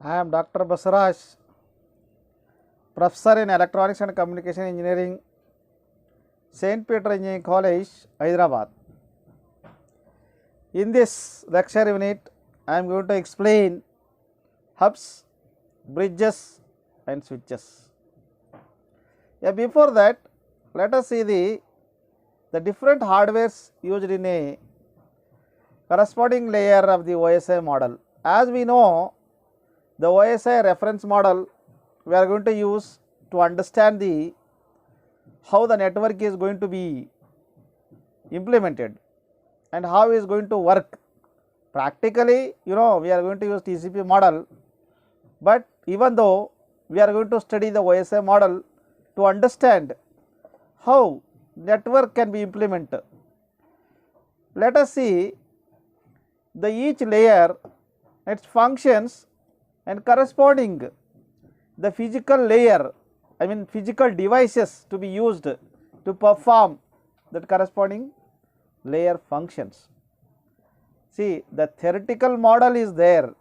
I am Dr. Basaraj, Professor in Electronics and Communication Engineering, St. Peter Engineering College, Hyderabad. In this lecture unit, I am going to explain hubs, bridges and switches. Before that, let us see the different hardwares used in a corresponding layer of the OSI model. As we know, the OSI reference model we are going to use to understand how the network is going to be implemented and how is going to work. Practically, we are going to use TCP model, but even though we are going to study the OSI model to understand how network can be implemented. Let us see each layer, its functions and corresponding the physical layer, physical devices to be used to perform that corresponding layer functions. See, the theoretical model is there.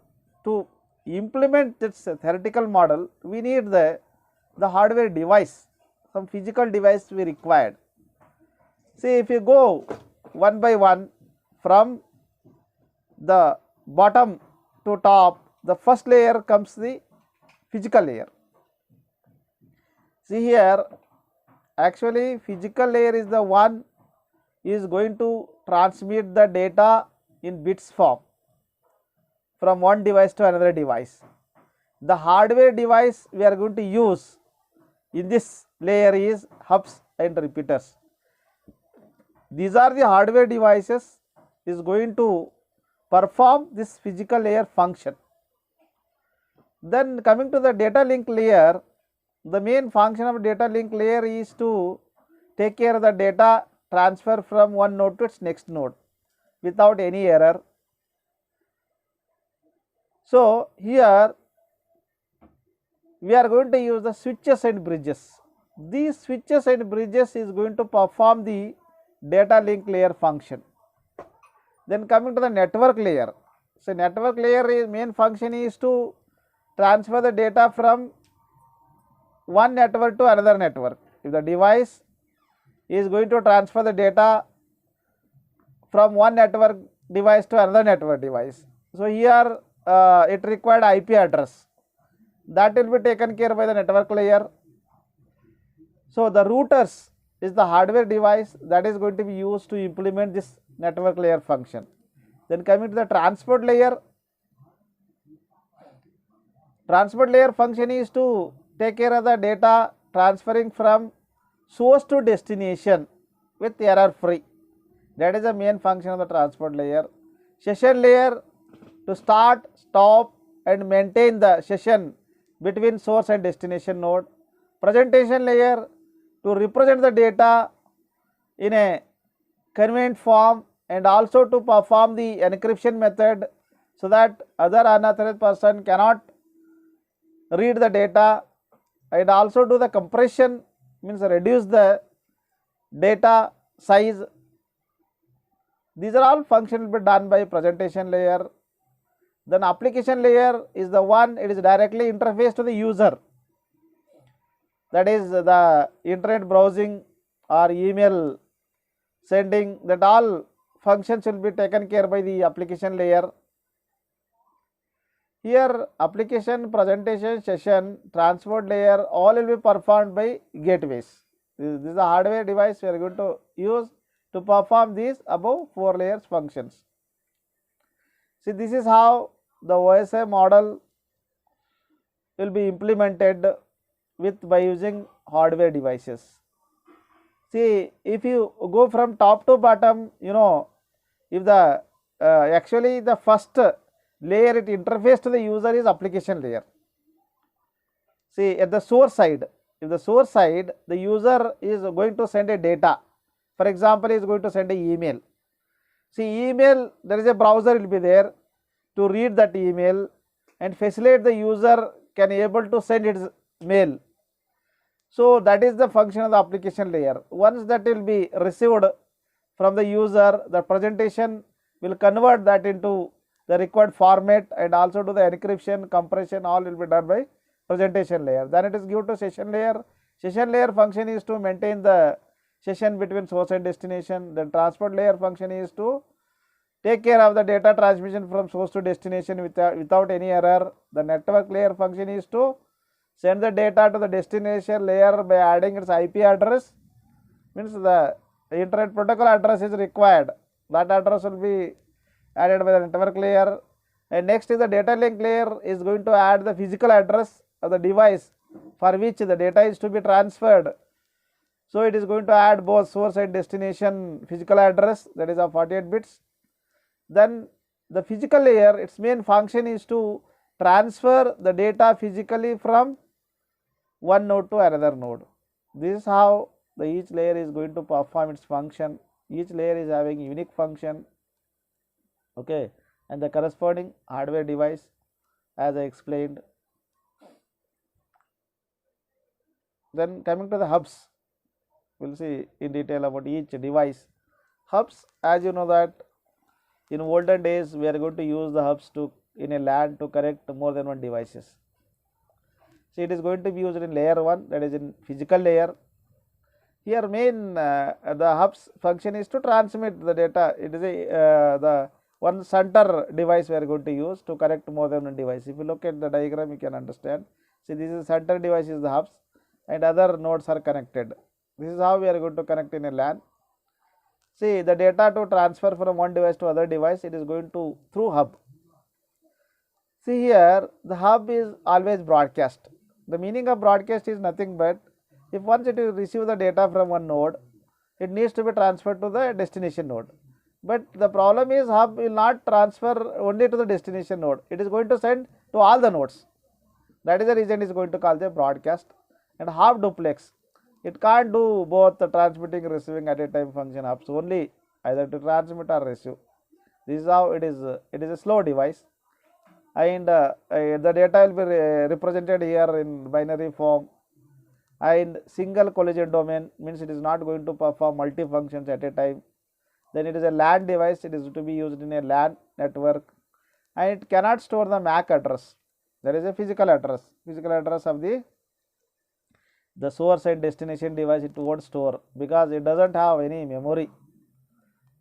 To implement this theoretical model, we need the hardware device, some physical device we required. See, if you go one by one from the bottom to top, the first layer comes the physical layer. See here, actually physical layer is the one is going to transmit the data in bits form from one device to another device. The hardware device we are going to use in this layer is hubs and repeaters. These are the hardware devices is going to perform this physical layer function. Then coming to the data link layer, the main function of data link layer is to take care of the data transfer from one node to its next node without any error. So here we are going to use the switches and bridges. These switches and bridges is going to perform the data link layer function. Then coming to the network layer. So network layer is main function is to transfer the data from one network to another network. If the device is going to transfer the data from one network device to another network device, so here it required IP address, that will be taken care by the network layer. So the routers is the hardware device that is going to be used to implement this network layer function. Then coming to the transport layer. Transport layer function is to take care of the data transferring from source to destination with error free. That is the main function of the transport layer. Session layer to start, stop and maintain the session between source and destination node. Presentation layer to represent the data in a convenient form and also to perform the encryption method so that other unauthorized person cannot read the data, and also do the compression, means reduce the data size. These are all functions will be done by presentation layer. Then application layer is the one, it is directly interface to the user, that is the internet browsing or email sending, that all functions will be taken care by the application layer. Here application, presentation, session, transport layer all will be performed by gateways. This is the hardware device we are going to use to perform these above 4 layers functions. See, this is how the OSI model will be implemented by using hardware devices. See, if you go from top to bottom, if the actually the first layer it interface to the user is application layer. See, at the source side, if the source side the user is going to send a data, for example, is going to send a email. See, email, there is a browser will be there to read that email and facilitate the user can able to send its mail. So that is the function of the application layer. Once that will be received from the user, the presentation will convert that into the required format and also do the encryption, compression, all will be done by presentation layer. Then it is given to session layer. Session layer function is to maintain the session between source and destination. The transport layer function is to take care of the data transmission from source to destination without any error. The network layer function is to send the data to the destination layer by adding its IP address. Means the internet protocol address is required. That address will be added by the network layer. And next is the data link layer is going to add the physical address of the device for which the data is to be transferred. So it is going to add both source and destination physical address, that is of 48 bits. Then the physical layer, its main function is to transfer the data physically from one node to another node. This is how each layer is going to perform its function. Each layer is having unique function, okay, and the corresponding hardware device as I explained. Then coming to the hubs, we will see in detail about each device. Hubs, as you know that in olden days we are going to use the hubs to in a LAN to connect more than one devices. So it is going to be used in layer 1, that is in physical layer. Here main the hubs function is to transmit the data. It is the one center device we are going to use to connect more than one device. If you look at the diagram, you can understand. See, this is center device is the hubs and other nodes are connected. This is how we are going to connect in a LAN. See, the data to transfer from one device to other device, it is going to through hub. See here, the hub is always broadcast. The meaning of broadcast is nothing but if once it will receive the data from one node, it needs to be transferred to the destination node. But the problem is hub will not transfer only to the destination node. It is going to send to all the nodes. That is the reason it is going to call the broadcast. And hub duplex, it can't do both the transmitting and receiving at a time function hubs only, either to transmit or receive. This is how it is. It is a slow device, and the data will be represented here in binary form. And single collision domain means it is not going to perform multi functions at a time. Then it is a LAN device. It is to be used in a LAN network, and it cannot store the MAC address. There is a physical address of the source and destination device. It won't store because it doesn't have any memory.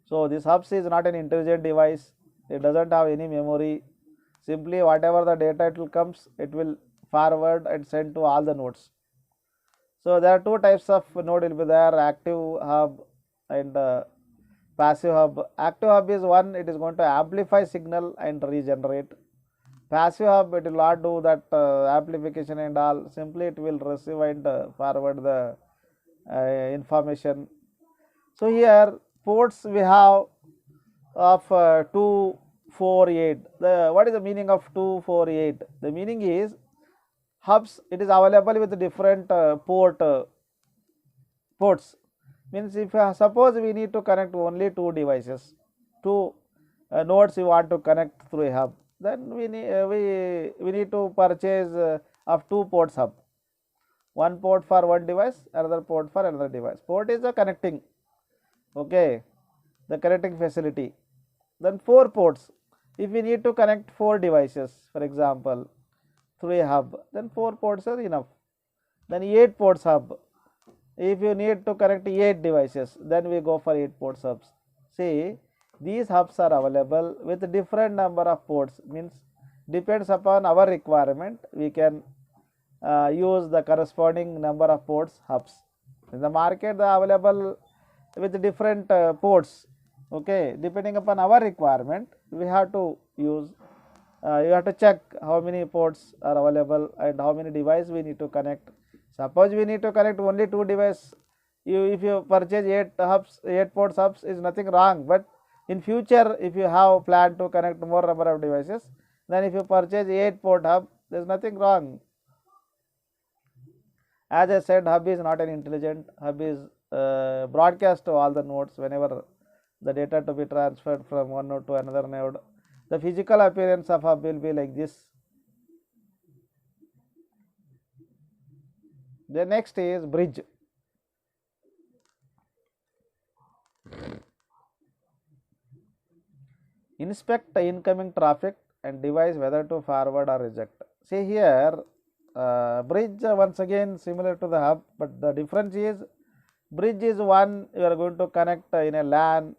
So this hubs is not an intelligent device. It doesn't have any memory. Simply whatever the data it will comes, it will forward and send to all the nodes. So there are two types of node will be there: active hub and passive hub. Active hub is one, it is going to amplify signal and regenerate. Passive hub, it will not do that amplification and all. Simply it will receive and forward the information. So here ports we have of 248. What is the meaning of 248? The meaning is hubs, it is available with different ports. Means if suppose we need to connect only two devices, two nodes we want to connect through a hub, then we need to purchase of two ports hub. One port for one device, another port for another device. Port is the connecting, okay, the connecting facility. Then four ports. If we need to connect four devices, for example, through a hub, then four ports are enough. Then 8 ports hub. If you need to connect 8 devices, then we go for 8 ports hubs. See, these hubs are available with different number of ports. Means depends upon our requirement, we can use the corresponding number of ports hubs. In the market, they are available with different ports. Okay, depending upon our requirement, we have to use. You have to check how many ports are available and how many devices we need to connect. Suppose we need to connect only 2 devices. If you purchase 8 hubs, 8 ports hubs is nothing wrong. But in future, if you have plan to connect more number of devices, then if you purchase 8 port hub, there is nothing wrong. As I said, hub is not an intelligent. Hub is broadcast to all the nodes whenever the data to be transferred from one node to another node. The physical appearance of hub will be like this. The next is bridge. inspect the incoming traffic and devise whether to forward or reject. See here, bridge once again similar to the hub, but the difference is bridge is one you are going to connect in a LAN.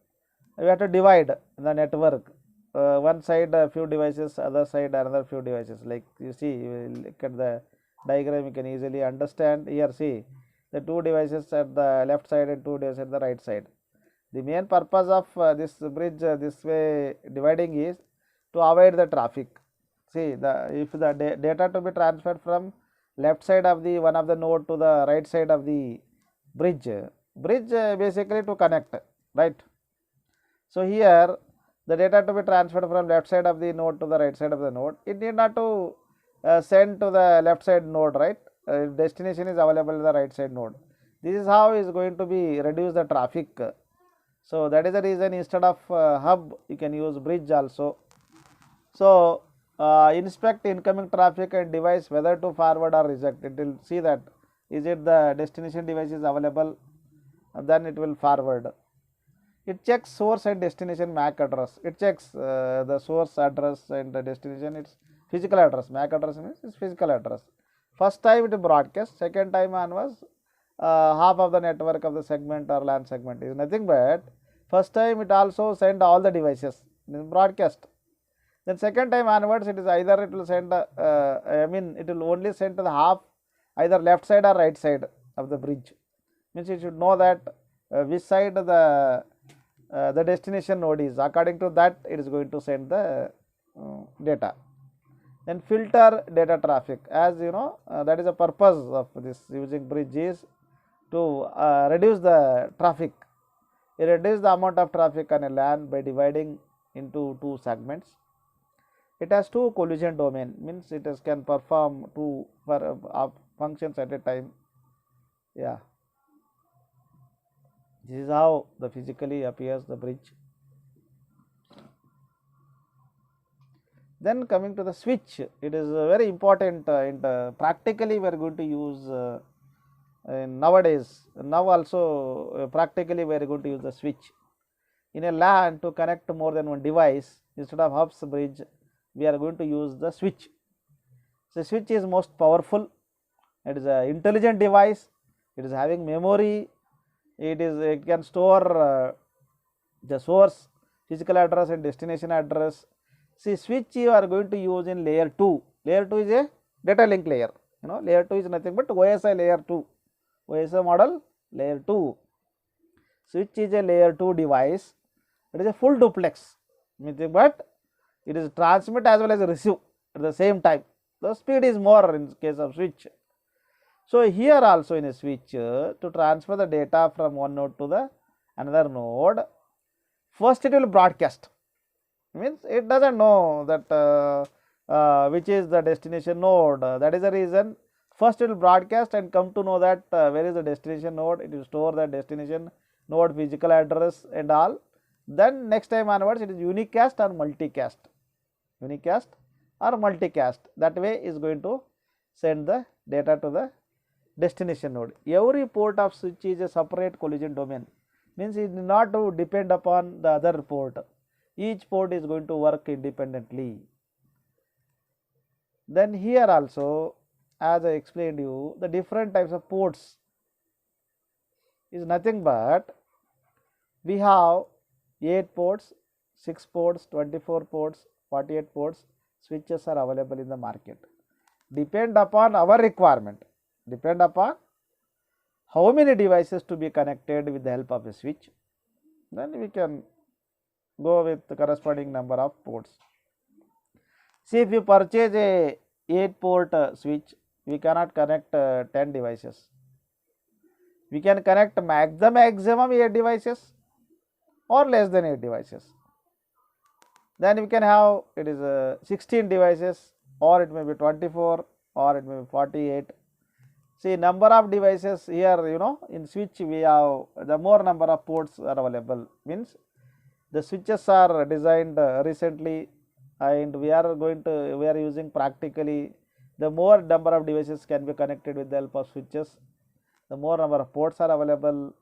You have to divide the network. One side a few devices, other side another few devices. Like you see, you look at the diagram, you can easily understand. Here, see the two devices at the left side and two devices at the right side. The main purpose of this bridge this way dividing is to avoid the traffic. See, if the data to be transferred from left side of the one of the node to the right side of the bridge, basically to connect, right? So here the data to be transferred from left side of the node to the right side of the node, it need not to send to the left side node, right? Destination is available in the right side node. This is how is going to be reduce the traffic. So that is the reason instead of hub you can use bridge also. So inspect incoming traffic and devise whether to forward or reject. It will see that is it the destination device is available, then it will forward. It checks source and destination MAC address. It checks the source address and the destination its physical address. MAC address means its physical address. First time it broadcast, second time onwards half of the network of the segment or LAN segment is nothing but first time it also send all the devices in broadcast. Then second time onwards it is either it will send it will only send to the half either left side or right side of the bridge. Means you should know that which side the destination node is. According to that it is going to send the data. Then filter data traffic, as you know that is the purpose of this using bridge is to reduce the traffic. It reduces the amount of traffic on a LAN by dividing into two segments. It has two collision domain, means it can perform two functions at a time. Yeah, this is how the physically appears the bridge. Then coming to the switch, it is very important and practically we are going to use nowadays. Now also practically we are going to use the switch. In a LAN to connect more than one device, instead of hubs bridge, we are going to use the switch. So switch is most powerful. It is an intelligent device. It is having memory. It can store the source, physical address and destination address. See, switch you are going to use in layer 2. Layer 2 is a data link layer. Layer 2 is nothing but OSI layer 2. OSI model layer 2. Switch is a layer 2 device. It is a full duplex, but it is transmit as well as receive at the same time. The speed is more in case of switch. So here also in a switch to transfer the data from one node to the another node, first it will broadcast. Means it doesn't know that which is the destination node. That is the reason first it will broadcast and come to know that where is the destination node. It will store the destination node physical address and all. Then next time onwards it is unicast or multicast. Unicast or multicast. That way is going to send the data to the destination node. Every port of switch is a separate collision domain. Means it is not to depend upon the other port. Each port is going to work independently. Then here also, as I explained you, the different types of ports is nothing but we have 8 ports, 6 ports, 24 ports, 48 ports. Switches are available in the market. Depend upon our requirement. Depend upon how many devices to be connected with the help of a switch. Then we can go with the corresponding number of ports. See, if you purchase a 8 port switch, we cannot connect 10 devices. We can connect the maximum 8 devices or less than 8 devices. Then we can have it is 16 devices, or it may be 24, or it may be 48. See, number of devices here, in switch we have the more number of ports are available. Means the switches are designed recently, and we are using practically. The more number of devices can be connected with the help of switches, the more number of ports are available.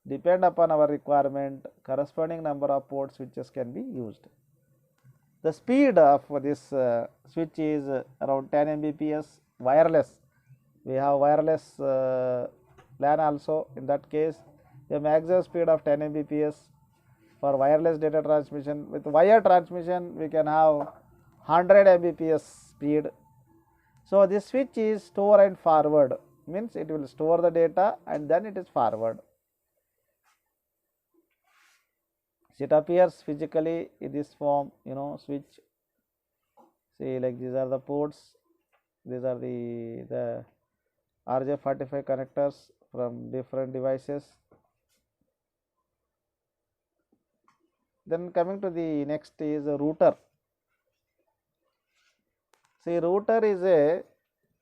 Depend upon our requirement, corresponding number of port switches can be used. The speed of this switch is around 10 Mbps wireless. We have wireless LAN also. In that case, the maximum speed of 10 Mbps for wireless data transmission. With wire transmission, we can have 100 Mbps speed. So this switch is store and forward, means it will store the data and then it is forward. It appears physically in this form, switch. See, like these are the ports, these are the RJ45 connectors from different devices. Then coming to the next is a router. See, router is a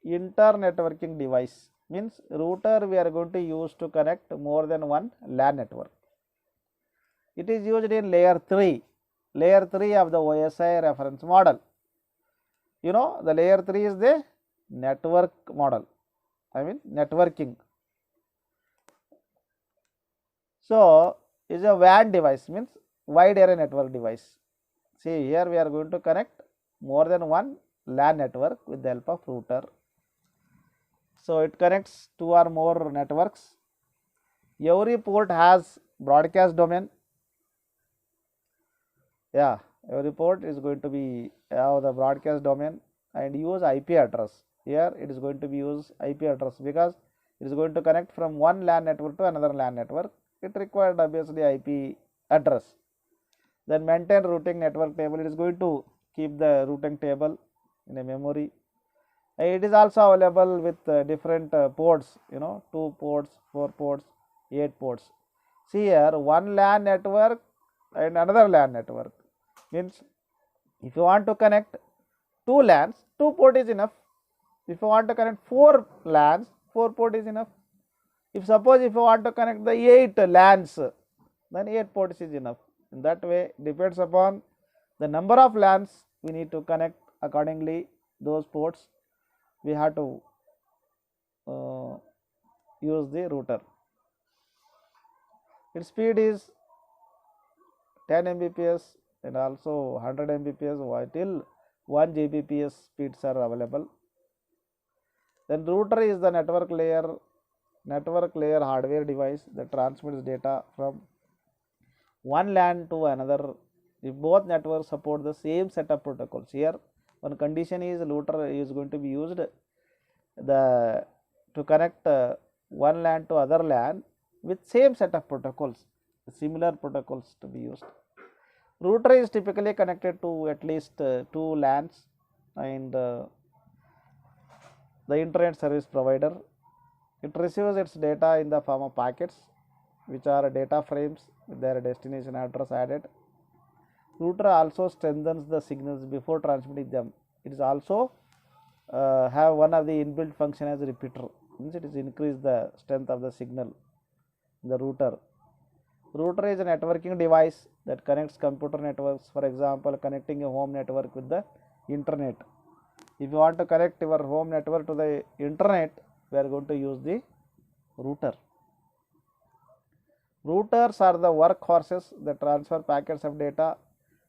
inter-networking device, means router we are going to use to connect more than one LAN network. It is used in layer 3 of the OSI reference model. The layer 3 is the network model, networking. So, is a WAN device, means wide area network device. See, here we are going to connect more than one LAN network with the help of router. So, it connects two or more networks. Every port has broadcast domain. Every port is going to be have the broadcast domain and use IP address. Here it is going to be use IP address because it is going to connect from one LAN network to another LAN network. It required obviously IP address. Then maintain routing network table. It is going to keep the routing table in a memory. It is also available with different ports, 2 ports, 4 ports, 8 ports. See here, one LAN network and another LAN network. Means if you want to connect 2 LANs, 2 port is enough. If you want to connect 4 LANs, 4 port is enough. If suppose if you want to connect the 8 LANs, then 8 ports is enough. In that way, depends upon the number of LANs we need to connect accordingly those ports. We have to use the router. Its speed is 10 Mbps and also 100 Mbps till 1 Gbps speeds are available. Then router is the network layer hardware device that transmits data from one LAN to another. If both networks support the same set of protocols, here one condition is router is going to be used to connect one LAN to other LAN with same set of protocols, similar protocols to be used. Router is typically connected to at least 2 LANs and the internet service provider. It receives its data in the form of packets, which are data frames with their destination address added. Router also strengthens the signals before transmitting them. It is also have one of the inbuilt function as a repeater, means it is increase the strength of the signal in the router. Router is a networking device that connects computer networks, for example, connecting a home network with the internet. If you want to connect your home network to the internet, we are going to use the router. Routers are the workhorses that transfer packets of data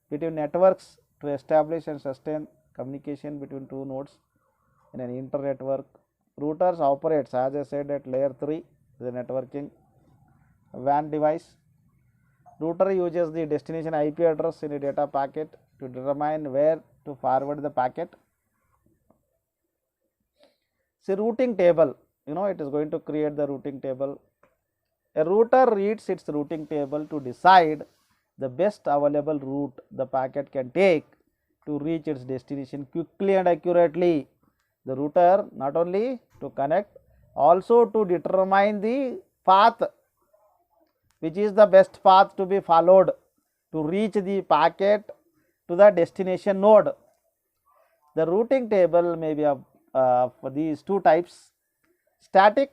between networks to establish and sustain communication between two nodes in an inter-network. Routers operates, as I said, at layer 3, the networking WAN device. Router uses the destination IP address in a data packet to determine where to forward the packet. See, routing table, it is going to create the routing table. A router reads its routing table to decide the best available route the packet can take to reach its destination quickly and accurately. The router not only to connect, also to determine the path, which is the best path to be followed to reach the packet to the destination node. The routing table may be of these two types. Static.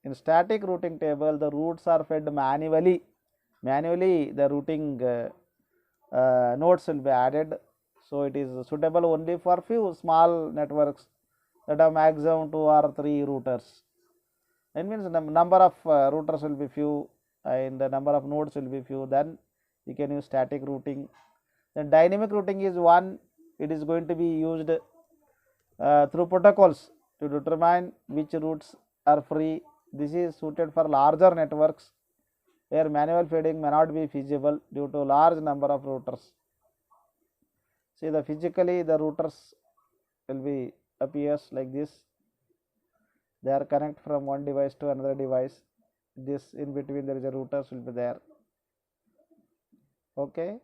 In static routing table, the routes are fed manually. Manually, the routing nodes will be added. So, it is suitable only for few small networks that have maximum 2 or 3 routers. That means the number of routers will be few and the number of nodes will be few. Then you can use static routing. Then dynamic routing is one, it is going to be used through protocols to determine which routes are free. This is suited for larger networks where manual feeding may not be feasible due to large number of routers. See, physically the routers will be appears like this. They are connect from one device to another device. This in between there is a routers will be there. Okay.